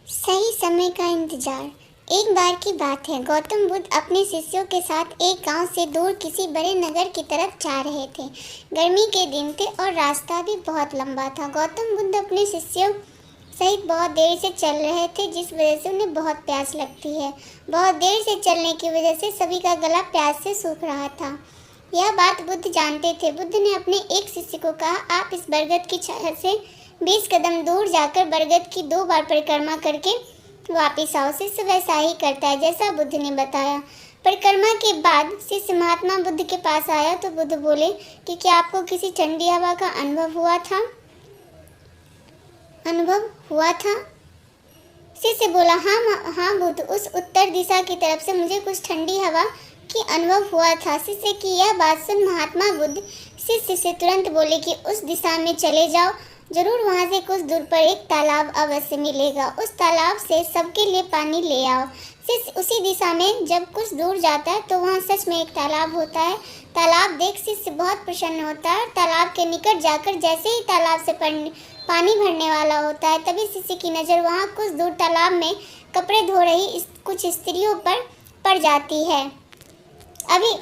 सही समय का इंतजार। एक बार की बात है, गौतम बुद्ध अपने शिष्यों के साथ एक गांव से दूर किसी बड़े नगर की तरफ जा रहे थे। गर्मी के दिन थे और रास्ता भी बहुत लंबा था। गौतम बुद्ध अपने शिष्यों सहित बहुत देर से चल रहे थे, जिस वजह से उन्हें बहुत प्यास लगती है। बहुत देर से चलने की वजह से सभी का गला प्यास से सूख रहा था। यह बात बुद्ध जानते थे। बुद्ध ने अपने एक शिष्य को कहा, आप इस बरगद की छाया से 20 कदम दूर जाकर बरगद की 2 बार परिक्रमा करके वापिस आओ। शिष्य वैसा ही करता है जैसा बुद्ध ने बताया। परिक्रमा के बाद शिष्य महात्मा बुद्ध के पास आया तो बुद्ध बोले कि क्या आपको किसी ठंडी हवा का अनुभव हुआ था? शिष्य बोला, हाँ बुद्ध, उस उत्तर दिशा की तरफ से मुझे कुछ ठंडी हवा की अनुभव हुआ था। शिष्य की यह बात सुन महात्मा बुद्ध शिष्य से तुरंत बोले कि उस दिशा में चले जाओ, जरूर वहाँ से कुछ दूर पर एक तालाब अवश्य मिलेगा। उस तालाब से सबके लिए पानी ले आओ। शिष्य उसी दिशा में जब कुछ दूर जाता है तो वहाँ सच में एक तालाब होता है। तालाब देख शिष्य बहुत प्रसन्न होता है। तालाब के निकट जाकर जैसे ही तालाब से पानी भरने वाला होता है, तभी शिष्य की नज़र वहाँ कुछ दूर तालाब में कपड़े धो रही कुछ स्त्रियों पर पड़ जाती है। अभी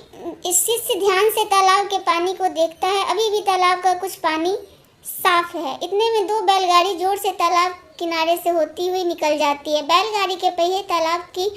शिष्य ध्यान से तालाब के पानी को देखता है। अभी भी तालाब का कुछ पानी साफ है। इतने में 2 बैलगाड़ी जोर से तालाब किनारे से होती हुई निकल जाती है। बैलगाड़ी के पहिए तालाब की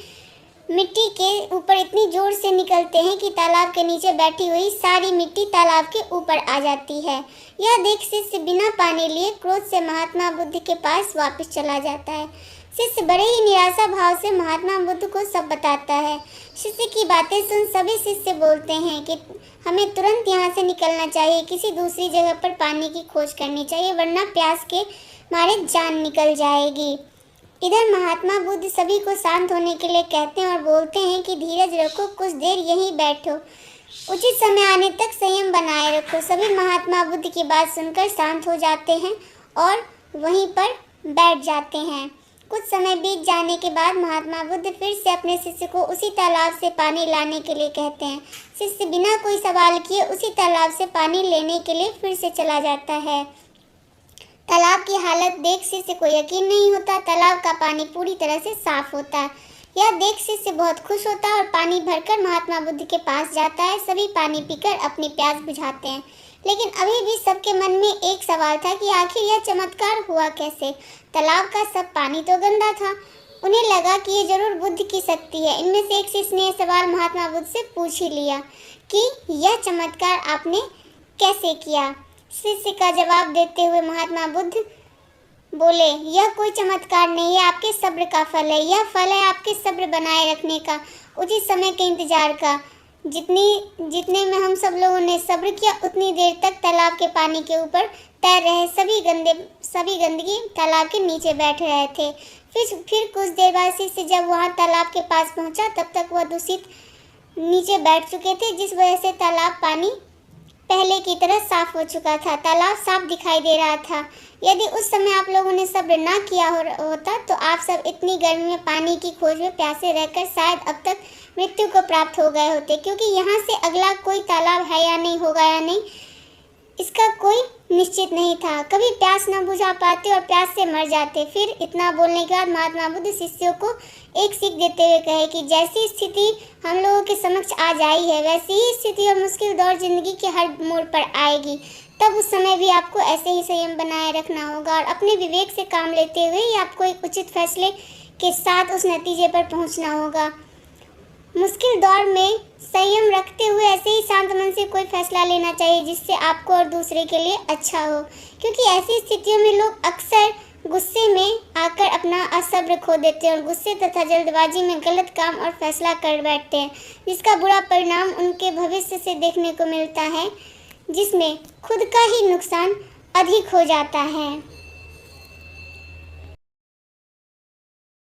मिट्टी के ऊपर इतनी जोर से निकलते हैं कि तालाब के नीचे बैठी हुई सारी मिट्टी तालाब के ऊपर आ जाती है। यह देख शिष्य बिना पानी लिए क्रोध से महात्मा बुद्ध के पास वापस चला जाता है। शिष्य बड़े ही निराशा भाव से महात्मा बुद्ध को सब बताता है। शिष्य की बातें सुन सभी शिष्य बोलते हैं कि हमें तुरंत यहाँ से निकलना चाहिए, किसी दूसरी जगह पर पानी की खोज करनी चाहिए, वरना प्यास के मारे जान निकल जाएगी। इधर महात्मा बुद्ध सभी को शांत होने के लिए कहते हैं और बोलते हैं कि धीरज रखो, कुछ देर यहीं बैठो, उचित समय आने तक संयम बनाए रखो। सभी महात्मा बुद्ध की बात सुनकर शांत हो जाते हैं और वहीं पर बैठ जाते हैं। कुछ समय बीत जाने के बाद महात्मा बुद्ध फिर से अपने शिष्य को उसी तालाब से पानी लाने के लिए कहते हैं। शिष्य बिना कोई सवाल किए उसी तालाब से पानी लेने के लिए फिर से चला जाता है। तालाब की हालत देख शिष्य को यकीन नहीं होता। तालाब का पानी पूरी तरह से साफ होता है। यह देख शिष्य बहुत खुश होता है और पानी भरकर महात्मा बुद्ध के पास जाता है। सभी पानी पीकर अपनी प्यास बुझाते हैं, लेकिन अभी भी सबके मन में एक सवाल था कि आखिर यह चमत्कार हुआ कैसे। तालाब का सब पानी तो गंदा था। उन्हें लगा कि ये जरूर बुद्ध की शक्ति है। इनमें से एक शिष्य ने यह सवाल महात्मा बुद्ध से पूछ ही लिया कि यह चमत्कार आपने कैसे किया। शिष्य का जवाब देते हुए महात्मा बुद्ध बोले, यह कोई चमत्कार नहीं है, आपके सब्र का फल है। यह फल है आपके सब्र बनाए रखने का, उचित समय के इंतजार का। जितने में हम सब लोगों ने सब्र किया, उतनी देर तक तालाब के पानी के ऊपर तैर रहे सभी गंदगी तालाब के नीचे बैठ रहे थे। फिर कुछ देर बाद शिष्य जब वहाँ तालाब के पास पहुँचा, तब तक वह दूषित नीचे बैठ चुके थे, जिस वजह से तालाब पानी पहले की तरह साफ हो चुका था। तालाब साफ दिखाई दे रहा था। यदि उस समय आप लोगों ने सब्र ना किया होता तो आप सब इतनी गर्मी में पानी की खोज में प्यासे रहकर शायद अब तक मृत्यु को प्राप्त हो गए होते, क्योंकि यहाँ से अगला कोई तालाब है या नहीं, होगा या नहीं, इसका कोई निश्चित नहीं था। कभी प्यास न बुझा पाते और प्यास से मर जाते। फिर इतना बोलने के बाद महात्मा बुद्ध शिष्यों को एक सीख देते हुए कहे कि जैसी स्थिति हम लोगों के समक्ष आज आई है, वैसी ही स्थिति और मुश्किल दौर जिंदगी के हर मोड़ पर आएगी। तब उस समय भी आपको ऐसे ही संयम बनाए रखना होगा और अपने विवेक से काम लेते हुए ही आपको एक उचित फैसले के साथ उस नतीजे पर पहुँचना होगा। मुश्किल दौर में संयम रखते हुए ऐसे ही शांत मन से कोई फैसला लेना चाहिए जिससे आपको और दूसरे के लिए अच्छा हो, क्योंकि ऐसी स्थितियों में लोग अक्सर गुस्से में आकर अपना असब्र खो देते हैं और गुस्से तथा जल्दबाजी में गलत काम और फैसला कर बैठते हैं, जिसका बुरा परिणाम उनके भविष्य से देखने को मिलता है, जिसमें खुद का ही नुकसान अधिक हो जाता है।